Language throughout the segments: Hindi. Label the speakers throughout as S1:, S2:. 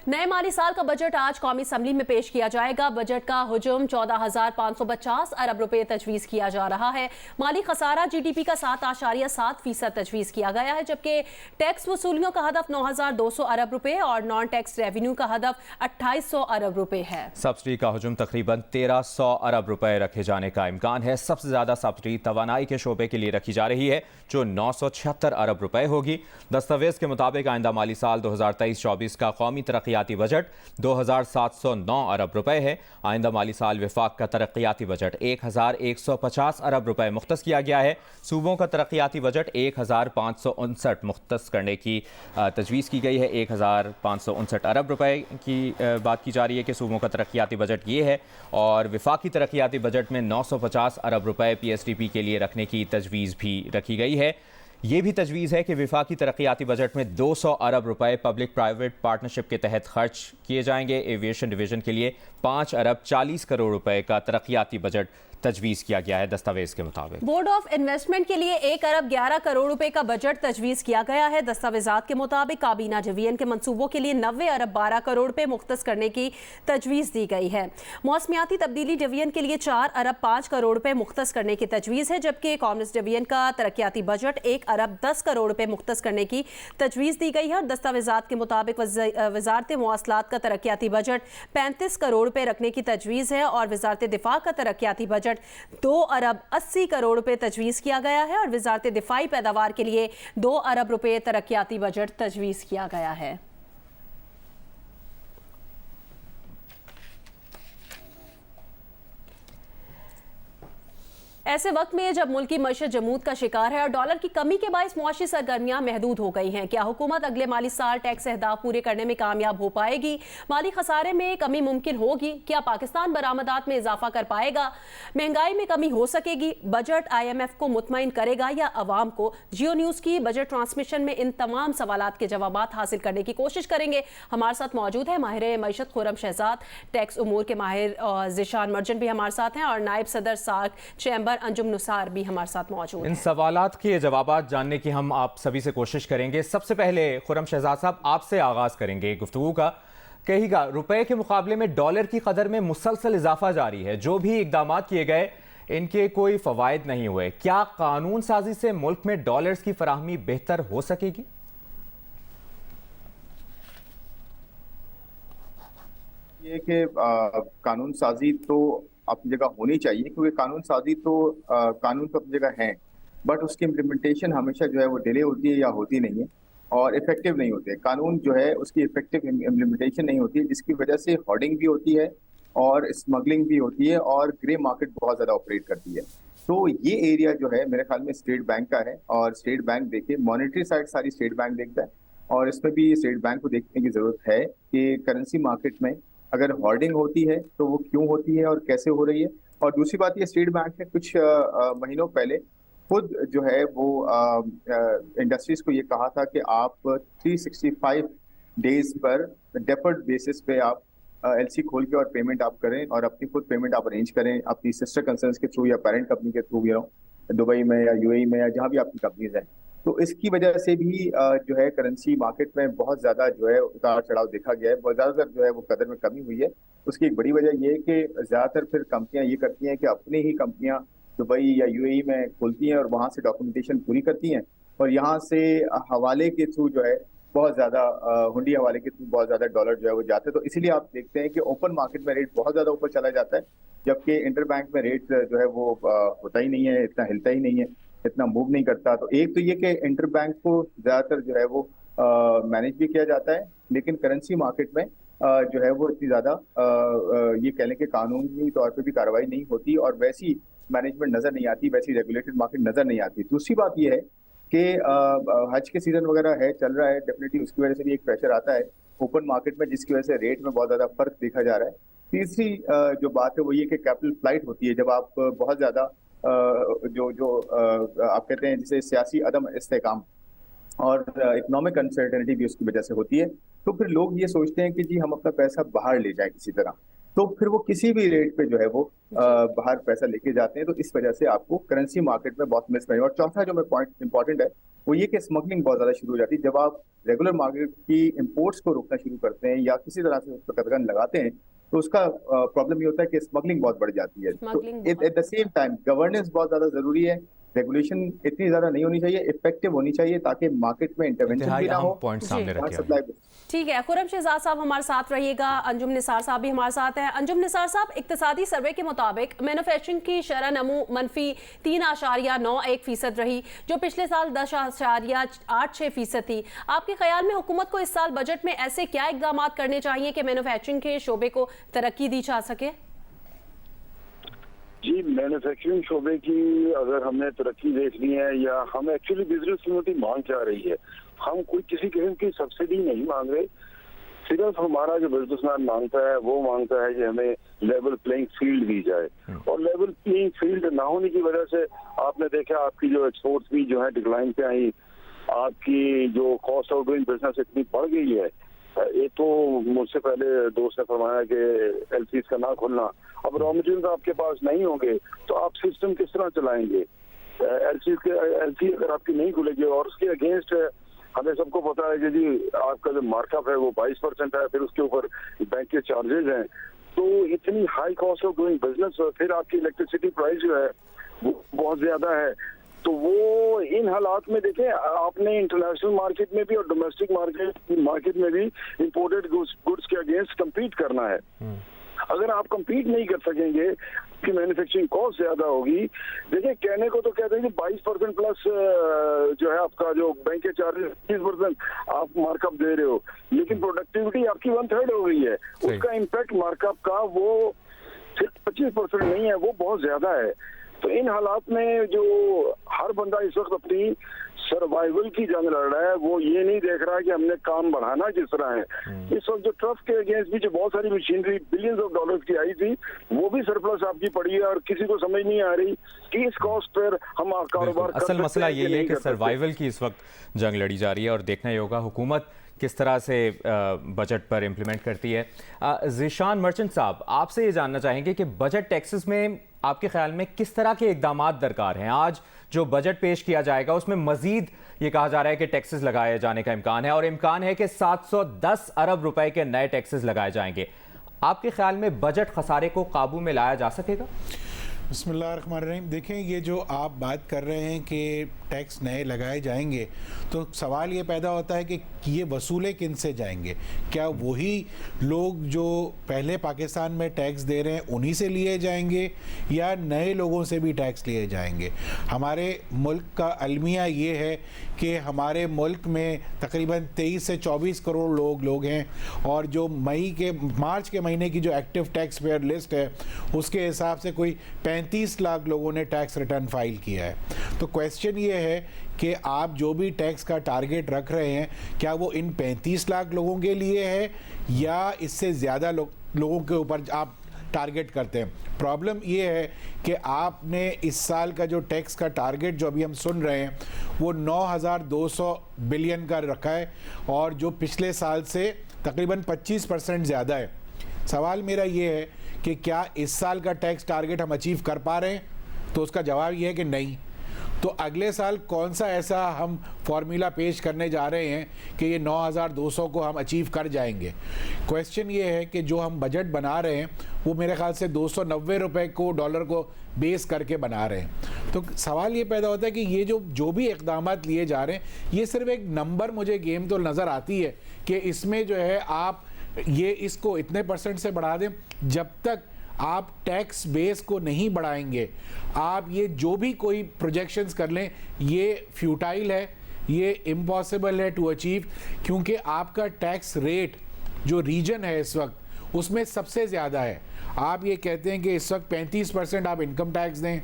S1: नए माली साल का बजट आज कौमी असम्बली में पेश किया जाएगा। बजट का हुजूम 14,550 अरब रुपए तजवीज़ किया जा रहा है। माली खसारा GDP का 7.7% तजवीज़ किया गया है, जबकि टैक्स वसूलियों का हदफ 9,200 अरब रुपए और नॉन टैक्स रेवेन्यू का हदफ 2,800 अरब रुपए है।
S2: सब्सिडी का हुजूम तकरीबन 1,300 अरब रुपए रखे जाने का इम्कान है। सबसे ज़्यादा सब्सिडी तवानाई के शोबे के लिए रखी जा रही है, जो 976 अरब रुपए होगी। दस्तावेज के मुताबिक आइंदा माली साल 2023-24 का कौमी तरक्याती बजट 2,709 अरब रुपए है। आइंदा माली साल विफाक का तरक्याती बजट 1,150 अरब रुपए मुख्तस किया गया है। सूबों का तरक्याती बजट 1,559 मुख्तस करने की तजवीज़ की गई है। 1,559 अरब रुपए की बात की जा रही है कि सूबों का तरक्याती बजट ये है, और विफाकी तरक्याती बजट में 950 अरब रुपए PSDP के लिए रखने की तजवीज़ भी रखी गई है। ये भी तजवीज़ है कि विफाकी तरक्याती बजट में 200 अरब रुपए पब्लिक प्राइवेट पार्टनरशिप के तहत खर्च किए जाएंगे। एविएशन डिवीज़न के लिए 5 अरब 40 करोड़ रुपए का तरक्याती बजट तजवीज़ किया गया है। दस्तावेज के मुताबिक
S1: बोर्ड ऑफ इन्वेस्टमेंट के लिए 1 अरब 11 करोड़ रुपए का बजट तजवीज़ किया गया है। दस्तावेजात के मुताबिक काबीना डिवीजन के मंसूबों के लिए 90 अरब 12 करोड़ रुपए मुख्तस करने की तजवीज़ दी गई है। मौसमियाती तब्दीली डिवीजन के लिए 4 अरब 5 करोड़ रुपए मुख्तस करने की तजवीज़ है, जबकि कॉमर्स डिवीजन का तरक्याती बजट 1 अरब 10 करोड़ रुपए मुख्तस करने की तजवीज़ दी गई है। और दस्तावेजात के मुताबिक वजारत मवासलात का तरक्याती बजट 35 करोड़ रुपए रखने की तजवीज़ है, और वजारत दिफा का तरक्याती बजट 2 अरब 80 करोड़ रुपए तजवीज़ किया गया है, और वजारत दिफाई पैदावार के लिए 2 अरब रुपए तरक्याती बजट तजवीज़ किया गया है। ऐसे वक्त में जब मुल्क की मईशत जमूद का शिकार है और डॉलर की कमी के बायस मुआशी सरगर्मियां महदूद हो गई हैं, क्या हुकूमत अगले माली साल टैक्स अहदाफ पूरे करने में कामयाब हो पाएगी? माली खसारे में कमी मुमकिन होगी? क्या पाकिस्तान बरामदात में इजाफा कर पाएगा? महंगाई में कमी हो सकेगी? बजट IMF को मुतमईन करेगा या अवाम को? जियो न्यूज़ की बजट ट्रांसमिशन में इन तमाम सवालात के जवाबात हासिल करने की कोशिश करेंगे। हमारे साथ मौजूद है माहिर मईशत खुर्रम शहजाद, टैक्स उमूर के माहिर ज़िशान मर्चेंट भी हमारे साथ हैं, और नायब सदर सार्क चैम्बर अंजुम नुसार भी हमारे साथ मौजूद हैं।
S2: इन सवालात के जवाबात जानने की हम आप सभी से कोशिश करेंगे। सबसे पहले खुर्रम शहजाद साहब, आपसे आगाज करेंगे गुफ्तगू का। कहिएगा, रुपए के मुकाबले में डॉलर की कदर में मुसलसल इजाफा जारी है, जो भी इकदाम किए गए इनके कोई फवायद नहीं हुए। क्या कानून साजी से मुल्क में डॉलर्स की फराहमी बेहतर हो सकेगी?
S3: ये कि कानून साजी तो अपनी जगह होनी चाहिए, क्योंकि कानून साजी तो कानून तो अपनी जगह है, बट उसकी इम्प्लीमेंटेशन हमेशा जो है वो डिले होती है या होती नहीं है, और इफेक्टिव नहीं होते। कानून जो है उसकी इफेक्टिव इम्प्लीमेंटेशन नहीं होती, जिसकी वजह से होर्डिंग भी होती है और स्मगलिंग भी होती है और ग्रे मार्केट बहुत ज़्यादा ऑपरेट करती है। तो ये एरिया जो है मेरे ख्याल में स्टेट बैंक का है, और स्टेट बैंक देखिए मॉनेटरी साइड सारी स्टेट बैंक देखता है, और इसमें भी स्टेट बैंक को देखने की ज़रूरत है कि करेंसी मार्केट में अगर होर्डिंग होती है तो वो क्यों होती है और कैसे हो रही है। और दूसरी बात ये, स्टेट बैंक ने कुछ महीनों पहले खुद जो है वो इंडस्ट्रीज को ये कहा था कि आप 365 डेज पर डेफर्ड बेसिस पे आप LC खोल के और पेमेंट आप करें, और अपनी खुद पेमेंट आप अरेंज करें अपनी सिस्टर कंसर्न्स के थ्रू या पेरेंट कंपनी के थ्रू, दुबई में या UAE में या जहाँ भी आपकी कंपनीज हैं। तो इसकी वजह से भी जो है करेंसी मार्केट में बहुत ज्यादा जो है उतार चढ़ाव देखा गया है, बहुत ज्यादातर जो है वो कदर में कमी हुई है। उसकी एक बड़ी वजह ये है कि ज्यादातर फिर कंपनियां ये करती हैं कि अपनी ही कंपनियां दुबई या UAE में खुलती हैं और वहां से डॉक्यूमेंटेशन पूरी करती हैं, और यहाँ से हवाले के थ्रू जो है बहुत ज्यादा हुंडी हवाले के थ्रू बहुत ज्यादा डॉलर जो है वो जाते हैं। तो इसीलिए आप देखते हैं कि ओपन मार्केट में रेट बहुत ज्यादा ऊपर चला जाता है, जबकि इंटर बैंक में रेट जो है वो होता ही नहीं है, इतना हिलता ही नहीं है, इतना मूव नहीं करता। तो एक तो ये कि इंटर बैंक को ज्यादातर जो है वो मैनेज भी किया जाता है, लेकिन करेंसी मार्केट में जो है वो इतनी ज्यादा ये कह लें कि कानूनी तौर पे भी कार्रवाई नहीं होती, और वैसी मैनेजमेंट नजर नहीं आती, वैसी रेगुलेटेड मार्केट नजर नहीं आती। दूसरी बात ये है कि हज के सीजन वगैरह है, चल रहा है, डेफिनेटली उसकी वजह से भी एक प्रेशर आता है ओपन मार्केट में, जिसकी वजह से रेट में बहुत ज्यादा फर्क देखा जा रहा है। तीसरी जो बात है वो ये कि कैपिटल फ्लाइट होती है, जब आप बहुत ज्यादा आप कहते हैं जिसे सियासी अदम इस्तेकाम और इकोनॉमिक अनसर्टेनिटी भी उसकी वजह से होती है, तो फिर लोग ये सोचते हैं कि जी हम अपना पैसा बाहर ले जाएं किसी तरह, तो फिर वो किसी भी रेट पे जो है वो बाहर पैसा लेके जाते हैं। तो इस वजह से आपको करेंसी मार्केट में बहुत मिसमैच। और चौथा जो मैं पॉइंट इंपॉर्टेंट है वो ये कि स्मगलिंग बहुत ज्यादा शुरू हो जाती है। जब आप रेगुलर मार्केट की इंपोर्ट्स को रोकना शुरू करते हैं या किसी तरह से उस पर कदगन लगाते हैं, तो उसका प्रॉब्लम ये होता है कि स्मगलिंग बहुत बढ़ जाती है। तो
S1: smuggling
S3: at the same time governance बहुत ज्यादा जरूरी है। रेगुलेशन इतनी ज्यादा नहीं होनी चाहिए, इफेक्टिव होनी चाहिए, ताकि मार्केट में इंटरवेंशन
S2: इंतहाई
S3: भी ना
S2: अहम
S3: हो,
S2: पॉइंट सामने रखे हैं।
S3: सप्लाई।
S1: ठीक है, खुर्रम शहजाद साहब हमारे साथ रहिएगा। अंजुम निसार साहब भी हमारे साथ हैं। अंजुम निसार साहब, इक्तिसादी सर्वे के मुताबिक मैन्युफैक्चरिंग की शरह नमू मनफी 3.91% रही, जो पिछले साल 10.86% थी। आपके ख्याल में हुकूमत को इस साल बजट में ऐसे क्या इकदाम करने चाहिए कि मैन्युफैक्चरिंग के शोबे को तरक्की दी जा सके?
S4: जी, मैन्युफैक्चरिंग शोबे की अगर हमने तरक्की देखनी है, या हम एक्चुअली बिजनेस कम्युनिटी मांग क्या रही है, हम कोई किसी किस्म की सब्सिडी नहीं मांग रहे। सिर्फ हमारा जो बिजनेसमैन मांगता है वो मांगता है कि हमें लेवल प्लेइंग फील्ड दी जाए, और लेवल प्लेइंग फील्ड ना होने की वजह से आपने देखा आपकी जो एक्सपोर्ट्स भी जो है डिक्लाइन पे आई, आपकी जो कॉस्ट ऑफ डूइंग बिजनेस इतनी बढ़ गई है। एक तो मुझसे पहले दोस्त ने फरमाया कि एलसीज का ना खुलना, अब रॉ मटेरियल आपके पास नहीं होंगे तो आप सिस्टम किस तरह चलाएंगे? एलसी अगर आपकी नहीं खुलेगी, और उसके अगेंस्ट हमें सबको पता है कि जी आपका जो मार्कअप है वो 22% है, फिर उसके ऊपर बैंक के चार्जेस हैं, तो इतनी high cost of doing business, फिर आपकी इलेक्ट्रिसिटी प्राइस जो है वो बहुत ज्यादा है। तो वो इन हालात में देखें, आपने इंटरनेशनल मार्केट में भी और डोमेस्टिक मार्केट में भी इंपोर्टेड गुड्स के अगेंस्ट कम्पीट करना है। अगर आप कम्पीट नहीं कर सकेंगे कि मैन्युफैक्चरिंग कॉस्ट ज्यादा होगी, देखिए कहने को तो कहते हैं कि 22% प्लस जो है आपका जो बैंक के चार्जेस 30% आप मार्कअप दे रहे हो, लेकिन प्रोडक्टिविटी आपकी 1/3 हो गई है। उसका इम्पैक्ट मार्कअप का वो सिर्फ 25% नहीं है, वो बहुत ज्यादा है। तो इन हालात में जो हर बंदा इस वक्त अपनी सर्वाइवल की जंग लड़ रहा है, वो ये नहीं देख रहा है कि हमने काम बढ़ाना किस तरह है। इस वक्त जो ट्रफ के अगेंस्ट भी जो बहुत सारी मशीनरी बिलियंस ऑफ डॉलर्स की आई थी, वो भी सरप्लस आपकी पड़ी है, और किसी को समझ नहीं आ रही कि इस कॉस्ट पर हम कारोबार कर सकते हैं।
S2: असल मसला यही है कि सर्वाइवल की इस वक्त जंग लड़ी जा रही है, और देखना ही होगा हुकूमत किस तरह से बजट पर इम्प्लीमेंट करती है। ज़ीशान मर्चेंट साहब, आपसे ये जानना चाहेंगे कि बजट टैक्सेस में आपके ख्याल में किस तरह के इकदाम दरकार हैं? आज जो बजट पेश किया जाएगा उसमें मजीद ये कहा जा रहा है कि टैक्सेस लगाए जाने का इम्कान है, और इम्कान है कि 710 अरब रुपए के नए टैक्सेस लगाए जाएंगे। आपके ख्याल में बजट खसारे को काबू में लाया जा सकेगा?
S5: बिस्मिल्लाहिर्रहमानिर्रहीम। देखें, ये जो आप बात कर रहे हैं कि टैक्स नए लगाए जाएंगे, तो सवाल ये पैदा होता है कि ये वसूले किन से जाएंगे? क्या वही लोग जो पहले पाकिस्तान में टैक्स दे रहे हैं उन्हीं से लिए जाएंगे, या नए लोगों से भी टैक्स लिए जाएंगे? हमारे मुल्क का अलमिया ये है कि हमारे मुल्क में तकरीबन 23 से 24 करोड़ लोग हैं, और जो मार्च के महीने की जो एक्टिव टैक्स पेयर लिस्ट है उसके हिसाब से कोई 35 लाख लोगों ने टैक्स रिटर्न फाइल किया है। तो क्वेश्चन ये है कि आप जो भी टैक्स का टारगेट रख रहे हैं, क्या वो इन 35 लाख लोगों के लिए है, या इससे ज़्यादा लोगों के ऊपर आप टारगेट करते हैं? प्रॉब्लम ये है कि आपने इस साल का जो टैक्स का टारगेट जो अभी हम सुन रहे हैं वो 9,200 बिलियन का रखा है, और जो पिछले साल से तकरीबन 25% ज़्यादा है। सवाल मेरा ये है कि क्या इस साल का टैक्स टारगेट हम अचीव कर पा रहे हैं? तो उसका जवाब ये है कि नहीं। तो अगले साल कौन सा ऐसा हम फॉर्मूला पेश करने जा रहे हैं कि ये 9,200 को हम अचीव कर जाएंगे? क्वेश्चन ये है कि जो हम बजट बना रहे हैं वो मेरे ख्याल से 290 रुपए को डॉलर को बेस करके बना रहे हैं। तो सवाल ये पैदा होता है कि ये जो भी इक़दाम लिए जा रहे हैं, ये सिर्फ एक नंबर मुझे गेम तो नज़र आती है कि इसमें जो है आप ये इसको इतने % से बढ़ा दें। जब तक आप टैक्स बेस को नहीं बढ़ाएंगे, आप ये जो भी कोई प्रोजेक्शंस कर लें, ये फ्यूटाइल है, ये इम्पॉसिबल है टू अचीव, क्योंकि आपका टैक्स रेट जो रीजन है इस वक्त उसमें सबसे ज़्यादा है। आप ये कहते हैं कि इस वक्त 35% आप इनकम टैक्स दें,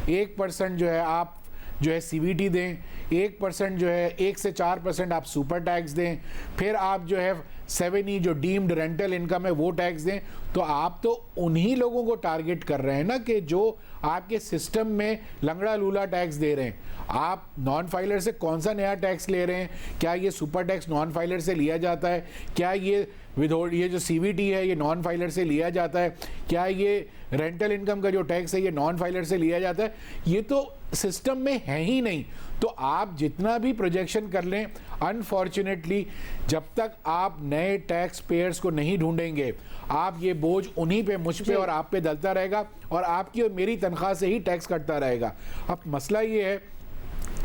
S5: 1% जो है आप जो है CVT दें, 1% जो है 1 से 4% आप सुपर टैक्स दें, फिर आप जो है 7E जो डीम्ड रेंटल इनकम है वो टैक्स दें। तो आप तो उन्हीं लोगों को टारगेट कर रहे हैं ना कि जो आपके सिस्टम में लंगड़ा लूला टैक्स दे रहे हैं। आप नॉन फाइलर से कौन सा नया टैक्स ले रहे हैं? क्या ये सुपर टैक्स नॉन फाइलर से लिया जाता है? क्या ये ये जो CVT है ये नॉन फाइलर से लिया जाता है? क्या ये रेंटल इनकम का जो टैक्स है ये नॉन फाइलर से लिया जाता है? ये तो सिस्टम में है ही नहीं। तो तो आप जितना भी प्रोजेक्शन कर लें, अनफॉर्चुनेटली जब तक आप नए टैक्स पेयर्स को नहीं ढूंढेंगे, आप ये बोझ उन्हीं पे, मुझ पे और आप पे डलता रहेगा और आपकी और मेरी तनख्वाह से ही टैक्स कटता रहेगा। अब मसला ये है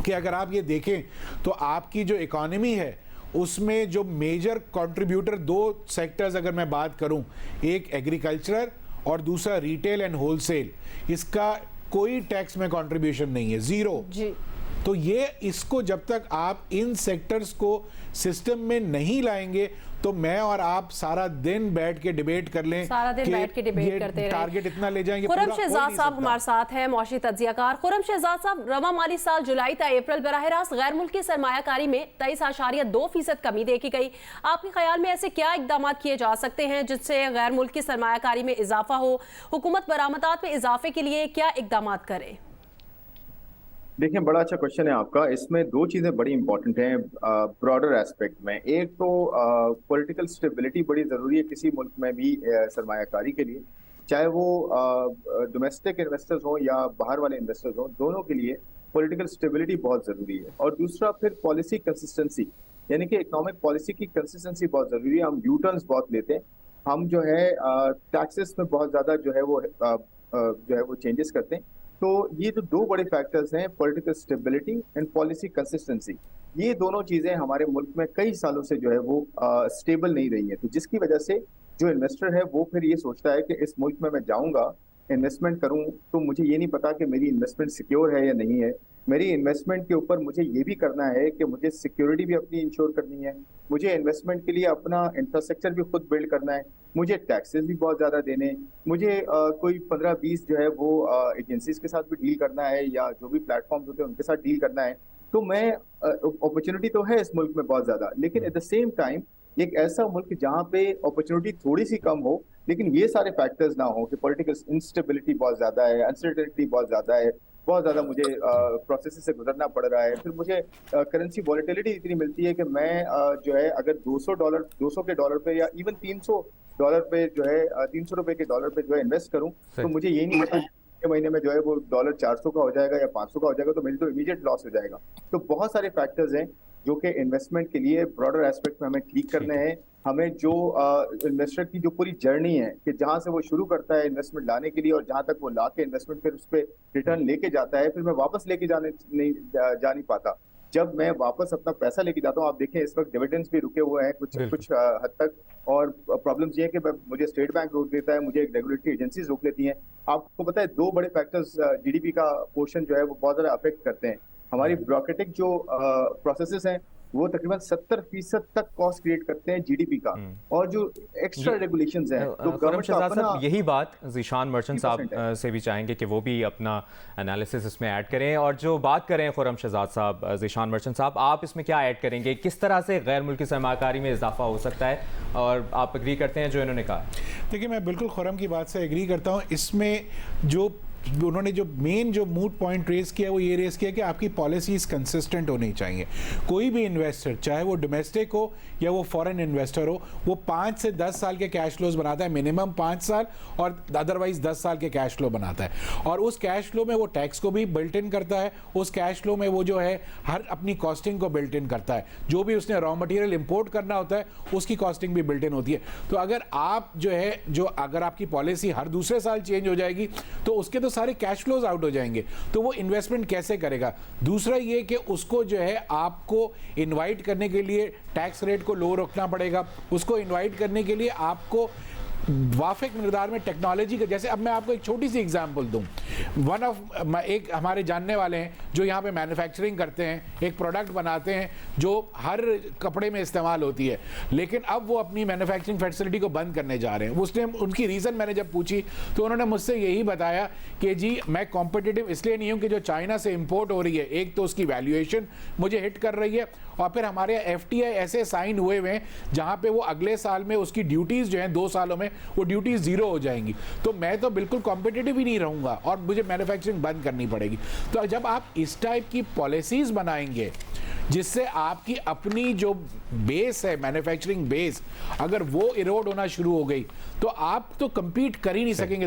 S5: कि अगर आप ये देखें तो आपकी जो इकॉनमी है उसमें जो मेजर कंट्रीब्यूटर, दो सेक्टर्स अगर मैं बात करूं, एक एग्रीकल्चर और दूसरा रिटेल एंड होलसेल, इसका कोई टैक्स में कंट्रीब्यूशन नहीं है, जीरो जी। तो ये इसको जब तक आप इन सेक्टर्स को सिस्टम में नहीं लाएंगे तो मैं और आप सारा दिन बैठ के डिबेट कर लें,
S1: सारा दिन बैठ के डिबेट करते रहे,
S5: टारगेट इतना ले जाएंगे।
S1: खुर्रम शहजाद साहब हमारे साथ हैं, मौशी तज्जियाकार। खुर्रम शहजाद साहब, रवा माली साल जुलाई से अप्रैल बराह रास्त गैर मुल्की सरमायाकारी में 23.2% कमी देखी गई। आपके ख्याल में ऐसे क्या इकदाम किए जा सकते हैं जिससे गैर मुल्की सरमायाकारी में इजाफा हो? हुकूमत बरामदात में इजाफे के लिए क्या इकदाम करे?
S3: देखिए, बड़ा अच्छा क्वेश्चन है आपका। इसमें दो चीज़ें बड़ी इंपॉर्टेंट हैं ब्रॉडर एस्पेक्ट में। एक तो पॉलिटिकल स्टेबिलिटी बड़ी ज़रूरी है किसी मुल्क में भी सरमायाकारी के लिए, चाहे वो डोमेस्टिक इन्वेस्टर्स हों या बाहर वाले इन्वेस्टर्स हों, दोनों के लिए पॉलिटिकल स्टेबिलिटी बहुत ज़रूरी है। और दूसरा फिर पॉलिसी कंसिस्टेंसी, यानी कि इकोनॉमिक पॉलिसी की कंसिस्टेंसी बहुत ज़रूरी है। हम यू टर्न्स बहुत लेते हैं, हम जो है टैक्सेस में बहुत ज़्यादा जो है वो चेंजेस करते हैं। तो ये जो दो बड़े फैक्टर्स हैं, political stability and policy consistency, ये दोनों चीजें हमारे मुल्क में कई सालों से जो है वो स्टेबल नहीं रही है। तो जिसकी वजह से जो इन्वेस्टर है वो फिर ये सोचता है कि इस मुल्क में मैं जाऊंगा, इन्वेस्टमेंट करूं, तो मुझे ये नहीं पता कि मेरी इन्वेस्टमेंट सिक्योर है या नहीं है। मेरी इन्वेस्टमेंट के ऊपर मुझे ये भी करना है कि मुझे सिक्योरिटी भी अपनी इंश्योर करनी है, मुझे इन्वेस्टमेंट के लिए अपना इंफ्रास्ट्रक्चर भी खुद बिल्ड करना है, मुझे टैक्सेस भी बहुत ज़्यादा देने, मुझे कोई 15-20 जो है वो एजेंसीज के साथ भी डील करना है या जो भी प्लेटफॉर्म्स होते हैं उनके साथ डील करना है। तो मैं अपॉर्चुनिटी तो है इस मुल्क में बहुत ज़्यादा, लेकिन एट द सेम टाइम एक ऐसा मुल्क जहाँ पे अपॉर्चुनिटी थोड़ी सी कम हो लेकिन ये सारे फैक्टर्स ना हो कि पॉलिटिकल इंस्टेबिलिटी बहुत ज़्यादा है, अनसर्टेनिटी बहुत ज़्यादा है, बहुत ज़्यादा मुझे प्रोसेस से गुजरना पड़ रहा है, फिर मुझे करेंसी वॉलेटिलिटी इतनी मिलती है कि मैं जो है अगर $200 के डॉलर पे या इवन $300 पे जो है $300 के डॉलर पे जो है इन्वेस्ट करूं, तो मुझे ये नहीं पता कि महीने में जो है वो डॉलर 400 का हो जाएगा या 500 का हो जाएगा, तो मेरी तो इमीडिएट लॉस हो जाएगा। तो बहुत सारे फैक्टर्स हैं जो कि इन्वेस्टमेंट के लिए ब्रॉडर एस्पेक्ट में हमें ठीक करने हैं। हमें जो इन्वेस्टर की जो पूरी जर्नी है कि जहां से वो शुरू करता है इन्वेस्टमेंट लाने के लिए और जहां तक वो ला के इन्वेस्टमेंट फिर उस पर रिटर्न लेके जाता है, फिर मैं वापस लेके जा नहीं पाता। जब मैं वापस अपना पैसा लेके जाता हूँ, आप देखें इस वक्त डिविडेंड्स भी रुके हुए हैं कुछ हद तक, और प्रॉब्लम्स ये है कि मुझे स्टेट बैंक रोक देता है, मुझे रेगुलेटरी एजेंसीज रोक लेती हैं। आपको पता है दो बड़े फैक्टर्स जीडीपी का पोर्शन जो है वो बहुत ज्यादा अफेक्ट करते हैं। हमारी ब्यूरोक्रेटिक जो प्रोसेसेस हैं वो तकरीबन 70% तक कॉस्ट क्रिएट करते हैं जीडीपी का, और जो एक्स्ट्रा रेगुलेशंस हैं तो गवर्नमेंट का अपना।
S2: यही बात ज़ीशान मर्चेंट साहब से भी चाहेंगे कि वो भी अपना एनालिसिस इसमें ऐड करें। और जो बात करें खुर्रम शहजाद साहब, ज़ीशान मर्चेंट साहब, आप इसमें क्या ऐड करेंगे? किस तरह से गैर मुल्की सरमाकारी में इजाफा हो सकता है? और आप एग्री करते हैं जो इन्होंने कहा?
S5: देखिए, मैं बिल्कुल खुर्रम की बात से एग्री करता हूँ। इसमें जो उन्होंने जो मेन जो मूड पॉइंट रेस किया वो ये रेस किया कि आपकी पॉलिसीज कंसिस्टेंट होनी चाहिए। कोई भी इन्वेस्टर, चाहे वो डोमेस्टिक हो या वो फॉरेन इन्वेस्टर हो, वो 5 से 10 साल के कैश फ्लोज बनाता है, मिनिमम 5 साल और अदरवाइज 10 साल के कैश फ्लो बनाता है। और उस कैश फ्लो में वो टैक्स को भी बिल्ट इन करता है, उस कैश फ्लो में वो जो है हर अपनी कॉस्टिंग को बिल्ट इन करता है, जो भी उसने रॉ मटेरियल इंपोर्ट करना होता है उसकी कॉस्टिंग भी बिल्ट इन होती है। तो अगर आप अगर आपकी पॉलिसी हर दूसरे साल चेंज हो जाएगी तो उसके तो सारे कैश फ्लोज आउट हो जाएंगे, तो वो इन्वेस्टमेंट कैसे करेगा? दूसरा ये कि उसको जो है आपको इनवाइट करने के लिए टैक्स रेट को लो रखना पड़ेगा, उसको इनवाइट करने के लिए आपको वाफिक मिकदार में टेक्नोलॉजी का, जैसे अब मैं आपको एक छोटी सी एग्जांपल दूं। एक हमारे जानने वाले हैं जो यहाँ पे मैन्युफैक्चरिंग करते हैं, एक प्रोडक्ट बनाते हैं जो हर कपड़े में इस्तेमाल होती है, लेकिन अब वो अपनी मैन्युफैक्चरिंग फैसिलिटी को बंद करने जा रहे हैं। उनकी रीज़न मैंने जब पूछी तो उन्होंने मुझसे यही बताया कि जी मैं कॉम्पिटिटिव इसलिए नहीं हूँ कि जो चाइना से इम्पोर्ट हो रही है, एक तो उसकी वैल्यूएशन मुझे हिट कर रही है, और फिर हमारे FTA ऐसे साइन हुए हुए हैं जहाँ पे वो अगले साल में उसकी ड्यूटीज़ जो हैं 2 सालों में वो ड्यूटीज 0 हो जाएंगी, तो मैं तो बिल्कुल कॉम्पिटिटिव ही नहीं रहूंगा और मुझे मैन्युफैक्चरिंग बंद करनी पड़ेगी। तो जब आप इस टाइप की पॉलिसीज बनाएंगे जिससे आपकी अपनी जो बेस है, मैन्युफैक्चरिंग बेस, अगर वो इरोड होना शुरू हो गई तो आप तो compete कर ही नहीं सकेंगे।